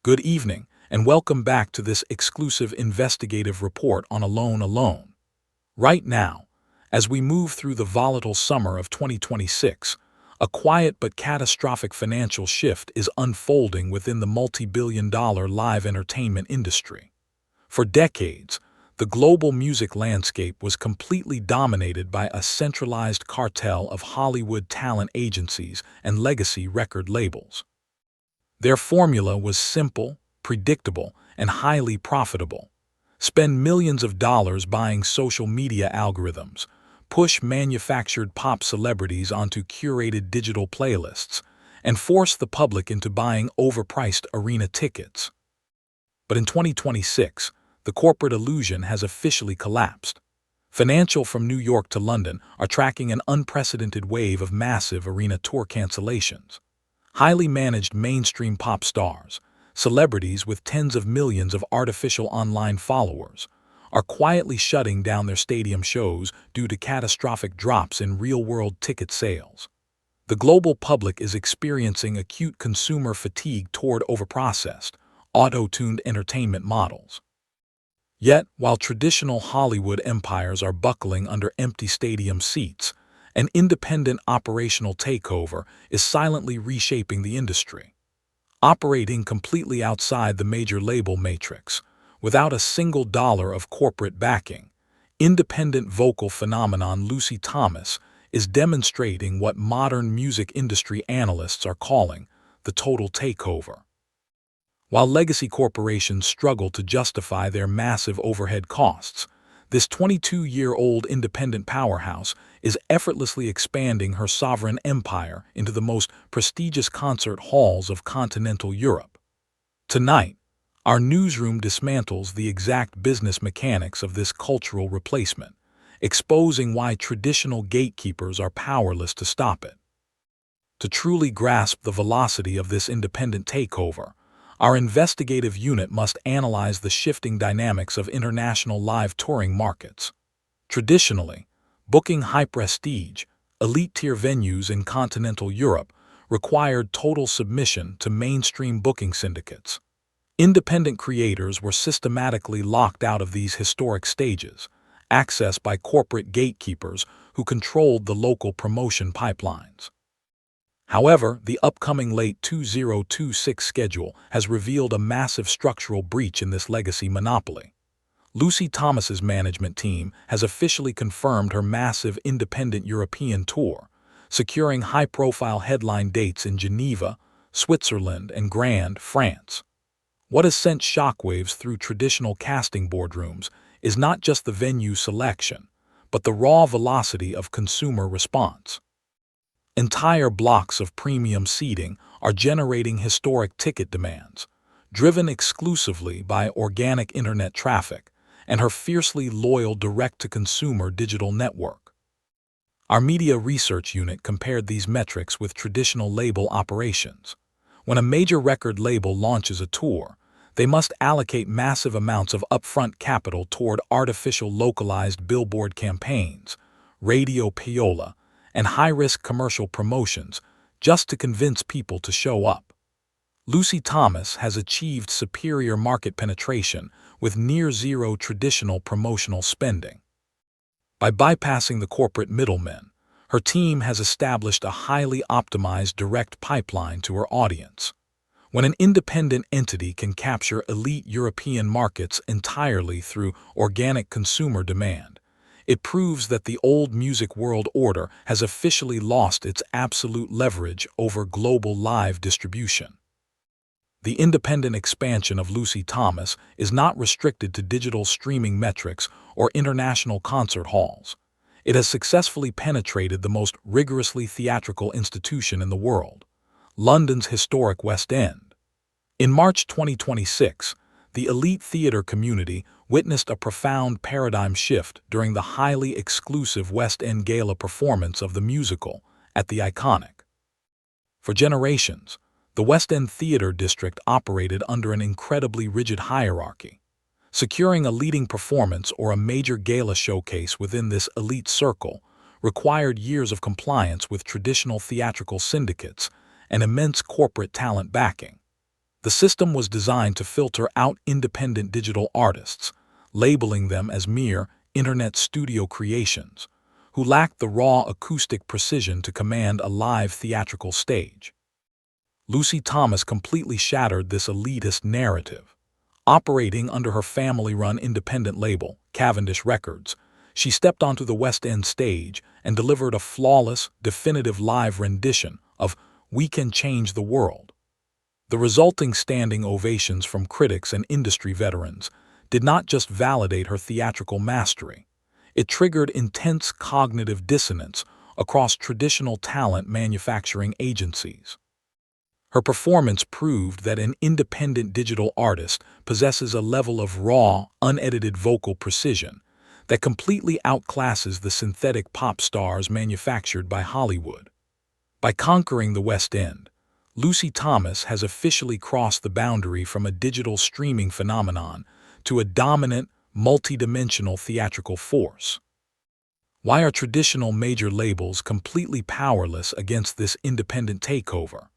Good evening, and welcome back to this exclusive investigative report on Alone. Right now, as we move through the volatile summer of 2026, a quiet but catastrophic financial shift is unfolding within the multi-billion-dollar live entertainment industry. For decades, the global music landscape was completely dominated by a centralized cartel of Hollywood talent agencies and legacy record labels. Their formula was simple, predictable, and highly profitable. Spend millions of dollars buying social media algorithms, push manufactured pop celebrities onto curated digital playlists, and force the public into buying overpriced arena tickets. But in 2026, the corporate illusion has officially collapsed. Financial from New York to London are tracking an unprecedented wave of massive arena tour cancellations. Highly managed mainstream pop stars, celebrities with tens of millions of artificial online followers, are quietly shutting down their stadium shows due to catastrophic drops in real-world ticket sales. The global public is experiencing acute consumer fatigue toward overprocessed, auto-tuned entertainment models. Yet, while traditional Hollywood empires are buckling under empty stadium seats, an independent operational takeover is silently reshaping the industry. Operating completely outside the major label matrix, without a single dollar of corporate backing, independent vocal phenomenon Lucy Thomas is demonstrating what modern music industry analysts are calling the total takeover. While legacy corporations struggle to justify their massive overhead costs, this 22-year-old independent powerhouse is effortlessly expanding her sovereign empire into the most prestigious concert halls of continental Europe. Tonight, our newsroom dismantles the exact business mechanics of this cultural replacement, exposing why traditional gatekeepers are powerless to stop it. To truly grasp the velocity of this independent takeover, our investigative unit must analyze the shifting dynamics of international live touring markets. Traditionally, booking high-prestige, elite-tier venues in continental Europe required total submission to mainstream booking syndicates. Independent creators were systematically locked out of these historic stages, accessed by corporate gatekeepers who controlled the local promotion pipelines. However, the upcoming late 2026 schedule has revealed a massive structural breach in this legacy monopoly. Lucy Thomas's management team has officially confirmed her massive independent European tour, securing high-profile headline dates in Geneva, Switzerland, and Grand, France. What has sent shockwaves through traditional casting boardrooms is not just the venue selection, but the raw velocity of consumer response. Entire blocks of premium seating are generating historic ticket demands, driven exclusively by organic internet traffic and her fiercely loyal direct-to-consumer digital network. Our media research unit compared these metrics with traditional label operations. When a major record label launches a tour, they must allocate massive amounts of upfront capital toward artificial localized billboard campaigns, radio payola, and high-risk commercial promotions just to convince people to show up. Lucy Thomas has achieved superior market penetration with near-zero traditional promotional spending. By bypassing the corporate middlemen, her team has established a highly optimized direct pipeline to her audience. When an independent entity can capture elite European markets entirely through organic consumer demand, it proves that the old music world order has officially lost its absolute leverage over global live distribution. The independent expansion of Lucy Thomas is not restricted to digital streaming metrics or international concert halls. It has successfully penetrated the most rigorously theatrical institution in the world, London's historic West End. In March 2026, the elite theater community witnessed a profound paradigm shift during the highly exclusive West End gala performance of the musical at the iconic. For generations, the West End Theatre District operated under an incredibly rigid hierarchy. Securing a leading performance or a major gala showcase within this elite circle required years of compliance with traditional theatrical syndicates and immense corporate talent backing. The system was designed to filter out independent digital artists, labeling them as mere internet studio creations, who lacked the raw acoustic precision to command a live theatrical stage. Lucy Thomas completely shattered this elitist narrative. Operating under her family-run independent label, Cavendish Records, she stepped onto the West End stage and delivered a flawless, definitive live rendition of "We Can Change the World." The resulting standing ovations from critics and industry veterans did not just validate her theatrical mastery. It triggered intense cognitive dissonance across traditional talent manufacturing agencies. Her performance proved that an independent digital artist possesses a level of raw, unedited vocal precision that completely outclasses the synthetic pop stars manufactured by Hollywood. By conquering the West End, Lucy Thomas has officially crossed the boundary from a digital streaming phenomenon to a dominant, multidimensional theatrical force. Why are traditional major labels completely powerless against this independent takeover?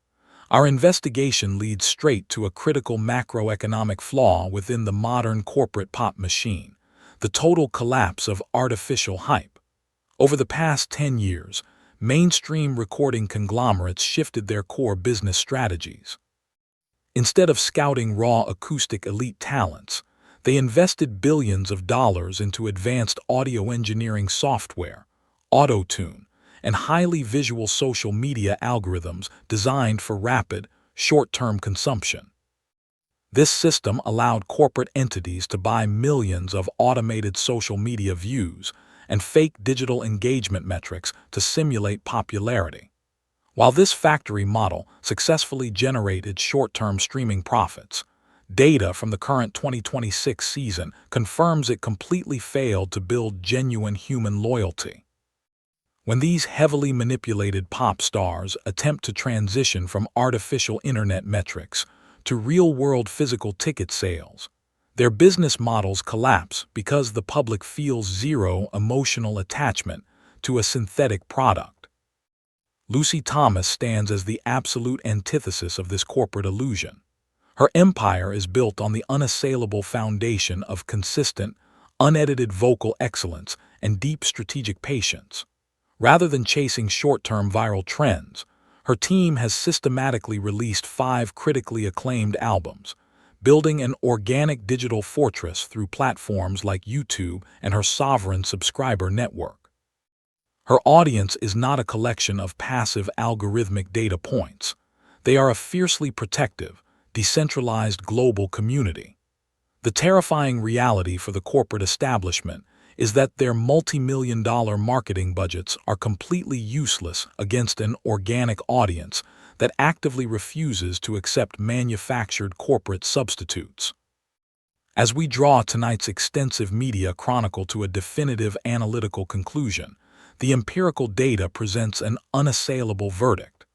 Our investigation leads straight to a critical macroeconomic flaw within the modern corporate pop machine: the total collapse of artificial hype. Over the past 10 years, mainstream recording conglomerates shifted their core business strategies. Instead of scouting raw acoustic elite talents, they invested billions of dollars into advanced audio engineering software, auto-tune, and highly visual social media algorithms designed for rapid, short-term consumption. This system allowed corporate entities to buy millions of automated social media views and fake digital engagement metrics to simulate popularity. While this factory model successfully generated short-term streaming profits, data from the current 2026 season confirms it completely failed to build genuine human loyalty. When these heavily manipulated pop stars attempt to transition from artificial internet metrics to real-world physical ticket sales, their business models collapse because the public feels zero emotional attachment to a synthetic product. Lucy Thomas stands as the absolute antithesis of this corporate illusion. Her empire is built on the unassailable foundation of consistent, unedited vocal excellence and deep strategic patience. Rather than chasing short-term viral trends, her team has systematically released 5 critically acclaimed albums, building an organic digital fortress through platforms like YouTube and her sovereign subscriber network. Her audience is not a collection of passive algorithmic data points. They are a fiercely protective, decentralized global community. The terrifying reality for the corporate establishment is that their multi-million-dollar marketing budgets are completely useless against an organic audience that actively refuses to accept manufactured corporate substitutes. As we draw tonight's extensive media chronicle to a definitive analytical conclusion, the empirical data presents an unassailable verdict.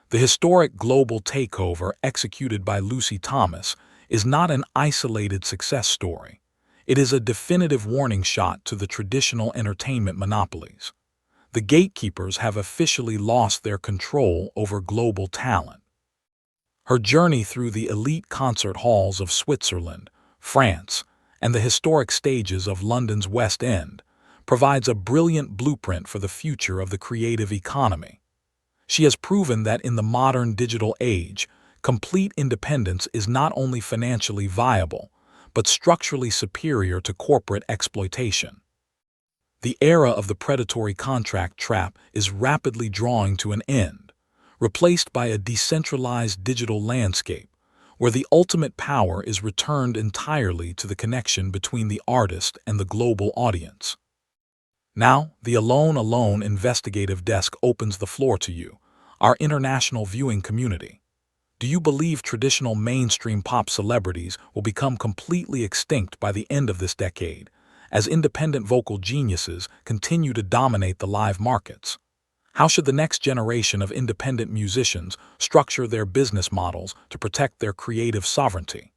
The historic global takeover executed by Lucy Thomas is not an isolated success story. It is a definitive warning shot to the traditional entertainment monopolies. The gatekeepers have officially lost their control over global talent. Her journey through the elite concert halls of Switzerland, France, and the historic stages of London's West End provides a brilliant blueprint for the future of the creative economy. She has proven that in the modern digital age, complete independence is not only financially viable, but structurally superior to corporate exploitation. The era of the predatory contract trap is rapidly drawing to an end, replaced by a decentralized digital landscape where the ultimate power is returned entirely to the connection between the artist and the global audience. Now, the Alone investigative desk opens the floor to you, our international viewing community. Do you believe traditional mainstream pop celebrities will become completely extinct by the end of this decade, as independent vocal geniuses continue to dominate the live markets? How should the next generation of independent musicians structure their business models to protect their creative sovereignty?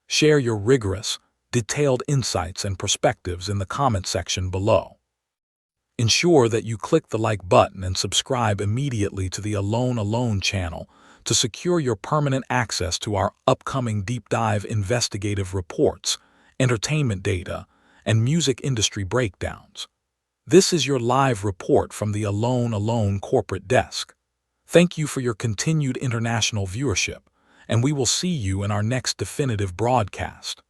Share your rigorous, detailed insights and perspectives in the comment section below. Ensure that you click the like button and subscribe immediately to the Alone channel to secure your permanent access to our upcoming deep dive investigative reports, entertainment data, and music industry breakdowns. This is your live report from the Alone corporate desk. Thank you for your continued international viewership, and we will see you in our next definitive broadcast.